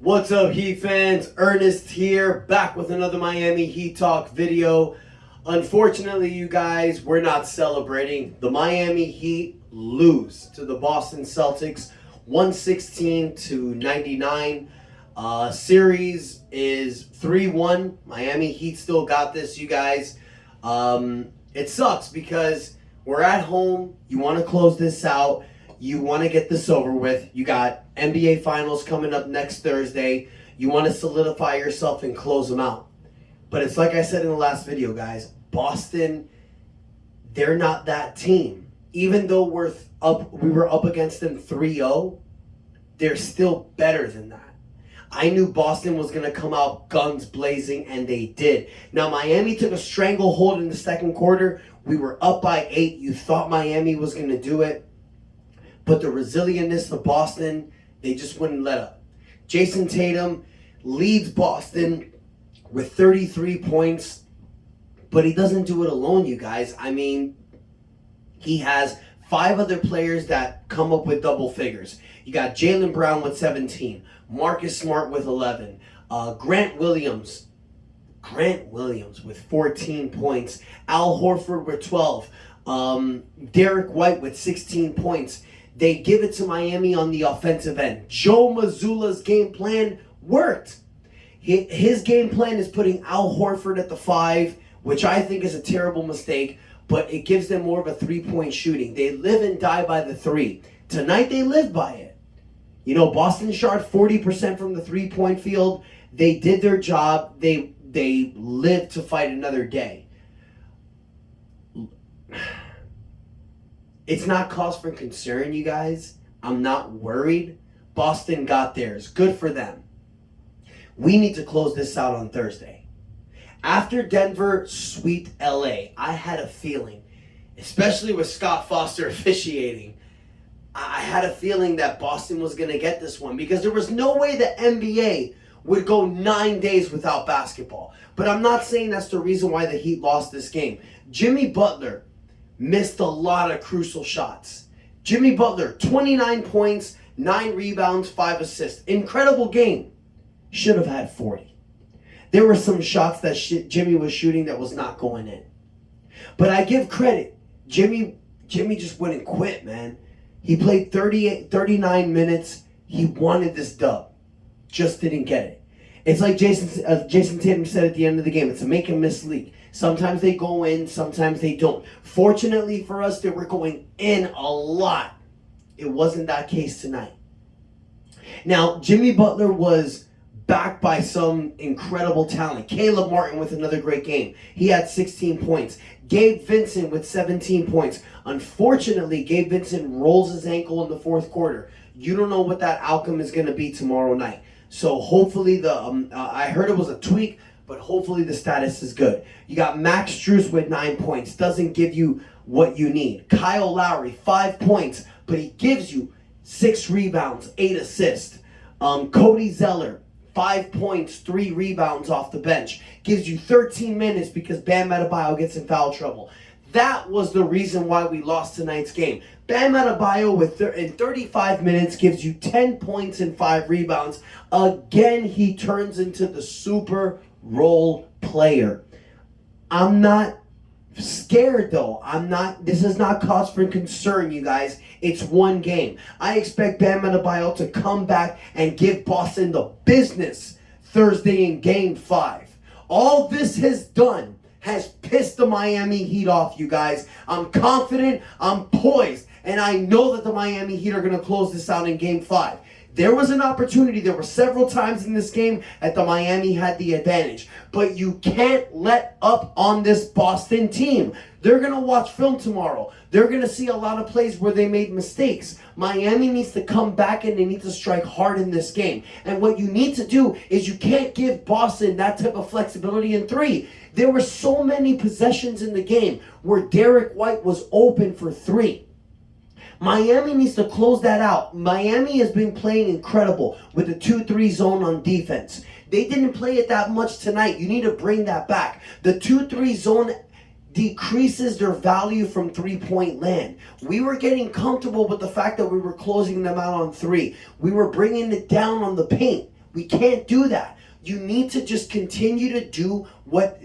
What's up, Heat fans? Ernest here, back with another Miami Heat Talk video. Unfortunately, you guys, we're not celebrating. The Miami Heat lose to the Boston Celtics 116-99. Series is 3-1. Miami Heat still got this, you guys. It sucks because we're at home. You want to close this out. You want to get this over with. You got NBA Finals coming up next Thursday. You want to solidify yourself and close them out. But it's like I said in the last video, guys. Boston, they're not that team. Even though we were up against them 3-0, they're still better than that. I knew Boston was going to come out guns blazing, and they did. Now, Miami took a stranglehold in the second quarter. We were up by 8. You thought Miami was going to do it. But the resilientness of Boston, they just wouldn't let up. Jason Tatum leads Boston with 33 points, but he doesn't do it alone, you guys. I mean, he has 5 other players that come up with double figures. You got Jaylen Brown with 17, Marcus Smart with 11, Grant Williams with 14 points, Al Horford with 12, Derek White with 16 points. They give it to Miami on the offensive end. Joe Mazzulla's game plan worked. His game plan is putting Al Horford at the 5, which I think is a terrible mistake, but it gives them more of a three-point shooting. They live and die by the 3. Tonight they live by it. You know, Boston shot 40% from the three-point field. They did their job. They lived to fight another day. It's not cause for concern, you guys. I'm not worried. Boston got theirs. Good for them. We need to close this out on Thursday. After Denver swept LA, I had a feeling, especially with Scott Foster officiating, I had a feeling that Boston was going to get this one because there was no way the NBA would go 9 days without basketball. But I'm not saying that's the reason why the Heat lost this game. Jimmy Butler missed a lot of crucial shots. Jimmy Butler, 29 points, 9 rebounds, 5 assists. Incredible game. Should have had 40. There were some shots that Jimmy was shooting that was not going in. But I give credit. Jimmy just wouldn't quit, man. He played 39 minutes. He wanted this dub. Just didn't get it. It's like Jason Tatum said at the end of the game. It's a make-and-miss league. Sometimes they go in, sometimes they don't. Fortunately for us, they were going in a lot. It wasn't that case tonight. Now, Jimmy Butler was backed by some incredible talent. Caleb Martin with another great game. He had 16 points. Gabe Vincent with 17 points. Unfortunately, Gabe Vincent rolls his ankle in the fourth quarter. You don't know what that outcome is going to be tomorrow night. So hopefully I heard it was a tweak, but hopefully the status is good. You got Max Strus with 9 points. Doesn't give you what you need. Kyle Lowry, 5 points, but he gives you 6 rebounds, 8 assists. Cody Zeller, 5 points, 3 rebounds off the bench. Gives you 13 minutes because Bam Adebayo gets in foul trouble. That was the reason why we lost tonight's game. Bam Adebayo in 35 minutes gives you 10 points and 5 rebounds. Again, he turns into the super role player. I'm not scared though. This is not cause for concern, you guys. It's one game. I expect Bam Adebayo to come back and give Boston the business Thursday in Game 5. All this has done has pissed the Miami Heat off, you guys. I'm confident, I'm poised, and I know that the Miami Heat are going to close this out in Game 5. There was an opportunity. There were several times in this game that the Miami had the advantage. But you can't let up on this Boston team. They're going to watch film tomorrow. They're going to see a lot of plays where they made mistakes. Miami needs to come back and they need to strike hard in this game. And what you need to do is you can't give Boston that type of flexibility in 3. There were so many possessions in the game where Derek White was open for 3. Miami needs to close that out. Miami has been playing incredible with the 2-3 zone on defense. They didn't play it that much tonight. You need to bring that back. The 2-3 zone decreases their value from three-point land. We were getting comfortable with the fact that we were closing them out on 3. We were bringing it down on the paint. We can't do that. You need to just continue to do what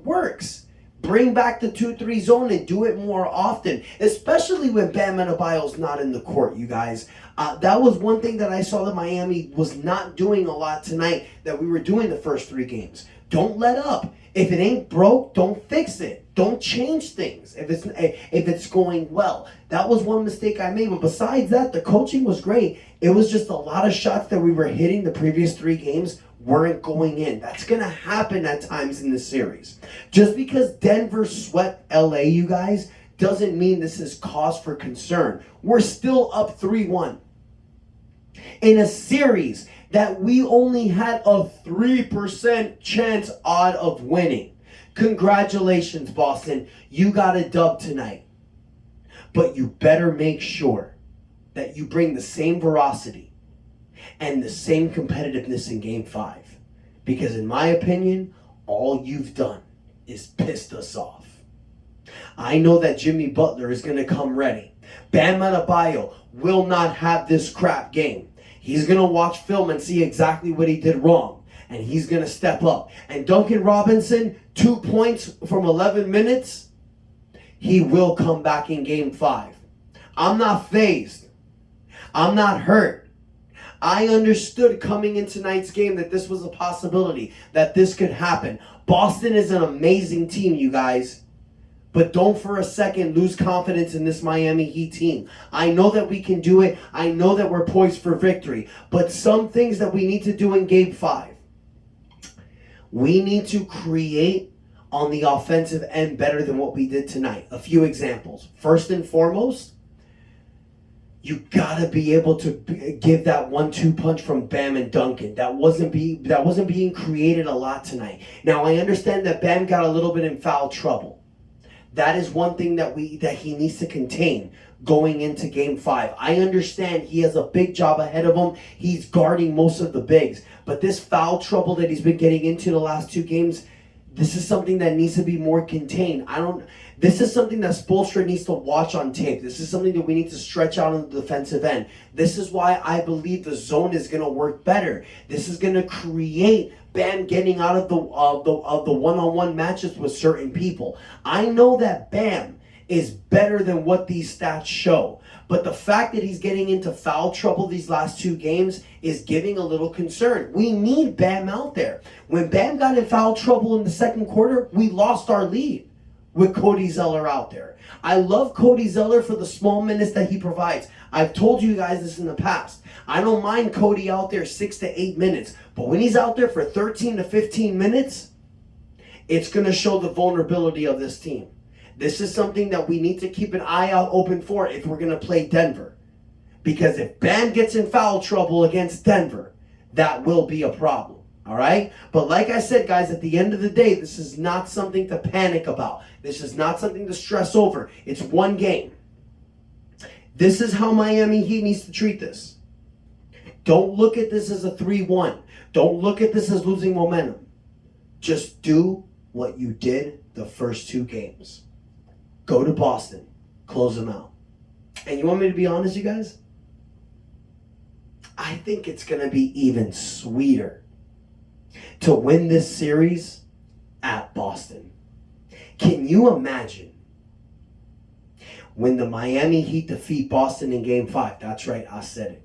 works. Bring back the 2-3 zone and do it more often, especially when Bam Adebayo's not in the court, you guys. That was one thing that I saw that Miami was not doing a lot tonight that we were doing the first 3 games. Don't let up. If it ain't broke, don't fix it. Don't change things if it's going well. That was one mistake I made. But besides that, the coaching was great. It was just a lot of shots that we were hitting the previous 3 games weren't going in. That's going to happen at times in the series. Just because Denver swept LA, you guys, doesn't mean this is cause for concern. We're still up 3-1. In a series that we only had a 3% chance odd of winning. Congratulations, Boston. You got a dub tonight. But you better make sure that you bring the same veracity and the same competitiveness in Game 5. Because in my opinion, all you've done is pissed us off. I know that Jimmy Butler is going to come ready. Bam Adebayo will not have this crap game. He's going to watch film and see exactly what he did wrong. And he's going to step up. And Duncan Robinson, 2 points from 11 minutes. He will come back in Game 5. I'm not fazed. I'm not hurt. I understood coming in tonight's game that this was a possibility, that this could happen. Boston is an amazing team, you guys. But don't for a second lose confidence in this Miami Heat team. I know that we can do it. I know that we're poised for victory. But some things that we need to do in Game 5. We need to create on the offensive end better than what we did tonight. A few examples. First and foremost, you gotta be able to give that 1-2 punch from Bam and Duncan. That wasn't being created a lot tonight. Now I understand that Bam got a little bit in foul trouble. That is one thing that he needs to contain going into Game 5. I understand he has a big job ahead of him. He's guarding most of the bigs. But this foul trouble that he's been getting into the last 2 games, this is something that needs to be more contained. This is something that Spoelstra needs to watch on tape. This is something that we need to stretch out on the defensive end. This is why I believe the zone is going to work better. This is going to create Bam getting out of the one-on-one matches with certain people. I know that Bam is better than what these stats show. But the fact that he's getting into foul trouble these last 2 games is giving a little concern. We need Bam out there. When Bam got in foul trouble in the second quarter, we lost our lead with Cody Zeller out there. I love Cody Zeller for the small minutes that he provides. I've told you guys this in the past. I don't mind Cody out there 6 to 8 minutes. But when he's out there for 13 to 15 minutes, it's going to show the vulnerability of this team. This is something that we need to keep an eye out open for if we're going to play Denver. Because if Bam gets in foul trouble against Denver, that will be a problem. All right? But like I said, guys, at the end of the day, this is not something to panic about. This is not something to stress over. It's one game. This is how Miami Heat needs to treat this. Don't look at this as a 3-1. Don't look at this as losing momentum. Just do what you did the first 2 games. Go to Boston. Close them out. And you want me to be honest, you guys? I think it's going to be even sweeter to win this series at Boston. Can you imagine when the Miami Heat defeat Boston in Game 5? That's right, I said it.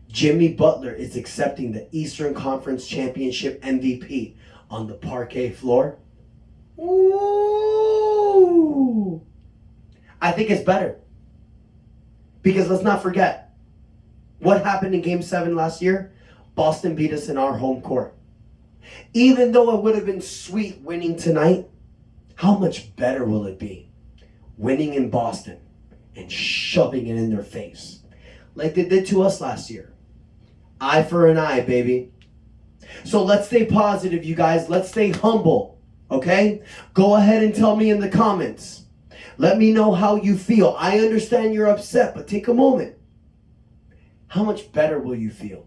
Jimmy Butler is accepting the Eastern Conference Championship MVP on the parquet floor. Ooh. I think it's better. Because let's not forget, what happened in Game 7 last year? Boston beat us in our home court. Even though it would have been sweet winning tonight, how much better will it be winning in Boston and shoving it in their face like they did to us last year? Eye for an eye, baby. So let's stay positive, you guys. Let's stay humble, okay? Go ahead and tell me in the comments. Let me know how you feel. I understand you're upset, but take a moment. How much better will you feel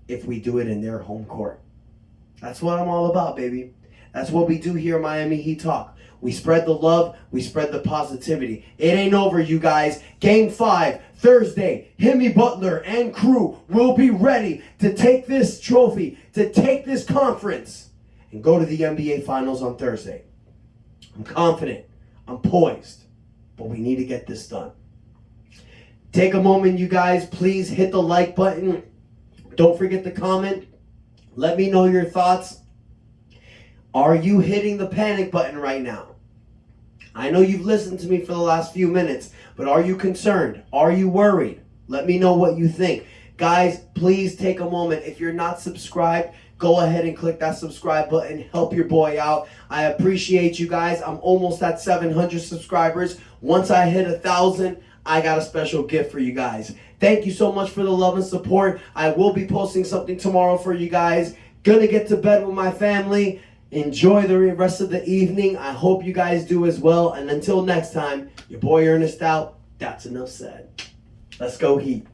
if we do it in their home court? That's what I'm all about, baby. That's what we do here at Miami Heat Talk. We spread the love. We spread the positivity. It ain't over, you guys. Game 5, Thursday. Jimmy Butler and crew will be ready to take this trophy, to take this conference, and go to the NBA Finals on Thursday. I'm confident. I'm poised. But we need to get this done. Take a moment, you guys. Please hit the like button. Don't forget to comment. Let me know your thoughts. Are you hitting the panic button right now? I know you've listened to me for the last few minutes, but are you concerned? Are you worried? Let me know what you think. Guys, please take a moment. If you're not subscribed, go ahead and click that subscribe button. Help your boy out. I appreciate you guys. I'm almost at 700 subscribers. Once I hit 1,000, I got a special gift for you guys. Thank you so much for the love and support. I will be posting something tomorrow for you guys. Gonna get to bed with my family. Enjoy the rest of the evening. I hope you guys do as well. And until next time, your boy Ernest out. That's enough said. Let's go Heat.